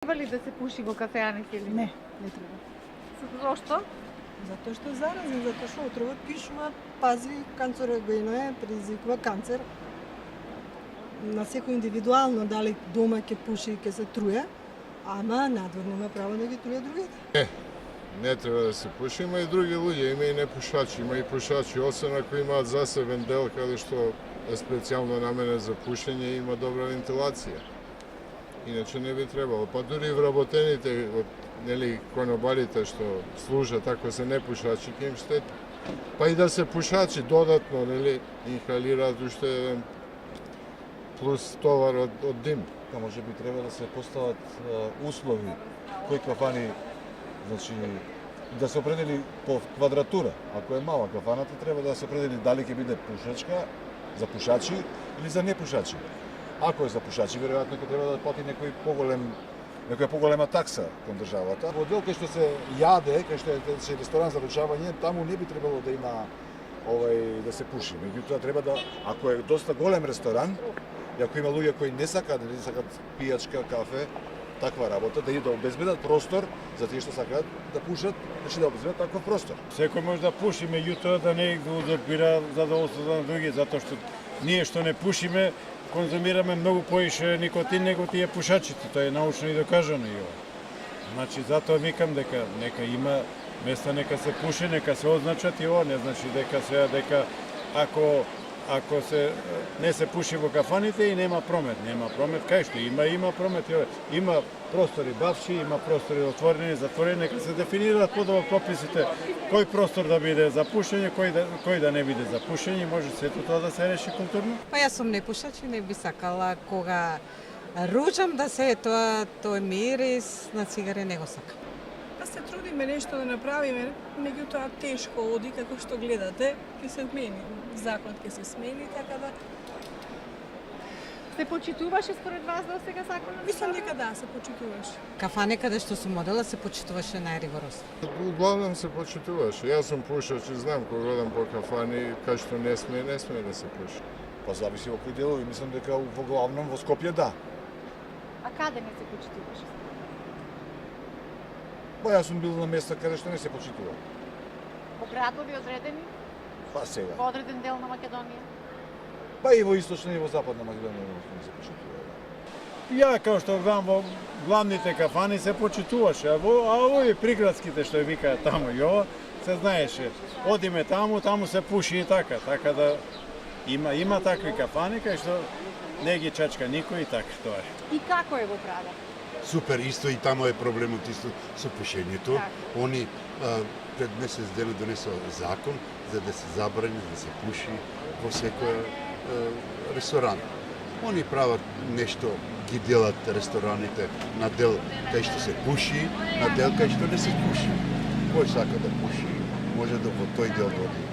Треба ли да се пуши во кафеаните или Не, не треба. Зошто? Затоа што е заразен, затоа што отровот пишува, пази, канцерогено е, предизвикува канцер. На секој индивидуално, дали дома ќе пуши и ќе се труе, ама надвор нема право да ги труе другите. Не треба да се пуши, има и други луѓе, има и непушачи, има и пушачи, освен ако имаат засебен дел каде што е специјално наменен за пушење и има добра вентилација. Иначе не би требало. Па дури и вработените, нели, конобарите што служат ако се непушачи, ќе им штети. Па и да се пушачи додатно, нели, инхалираат уште еден плюс товар од дим. Може би треба да се постават услови кои кафани, значи да се определи по квадратура. Ако е мала кафаната, треба да се определи дали ќе биде пушачка за пушачи или за непушачи. Ако е за пушачи, веројатно ќе треба да плати некоја поголема такса кон државата. Во дел кај што се јаде, кај што е ресторан за ручавање, таму не би требало да има да се пуши. Меѓутоа треба да, ако е доста голем ресторан, и ако има луѓе кои не сакаат пијачка, кафе, таква работа, да обезбедат простор за тие што сакаат да пушат, значи да обезбедат таков простор. Секој може да пуши, меѓутоа да не го узурпира задоволството на други, затоа што ние што не пушиме, конзумираме многу поише никотин него тие пушачите, тоа е научно и докажано и ова. Значи затоа викам дека нека има места, нека се пуши, нека се означат и ова не значи дека ако не се пуши во кафаните и нема промет кај што има промет, има простори бавши, има простори отворени, затворени, нека се дефинираат подобро прописите кој простор да биде за пушење, кој да не биде за пушење, може сето тоа да се реши културно. Па јас сум непушач и не би сакала кога ручам да се тој мирис на цигари не го сакам. Да се трудиме нешто да направиме, меѓутоа тешко оди како што гледате, ќе се смени. Законот ќе се смени, така да Се почитуваше според вас до сега законот? мислам дека да се почитуваше. Кафане каде што сум одела се почитуваше најригоросно. Углавном се почитуваше. Јас сум пушач и знам кога одам по кафани, кај што не сме да се пуши. Па зависи во кој делови, мислам дека во главном во Скопје да. А каде не се почитуваше? Па јас сум бил на места каде што не се почитува. По градови одредени? Па сега. Во одреден дел на Македонија? Па и во источна и во западна Македонија не се почитува. Ја како што гледам во главните кафани се почитуваше, а овие приградските што викаат таму и ова, се знаеше. Одиме таму се пуши и така да има такви кафани кај што не ги чачка никој и така тоа е. И како е во Прага? Супер, исто и тамо е проблемот исто со пушењето. Они пред месец дена донесоа закон за да се забрани да се пуши во секој ресторан. Они прават нешто, ги делат рестораните на дел кај што се пуши, на дел кај што не се пуши. Кој сака да пуши, може да во тој дел да оди.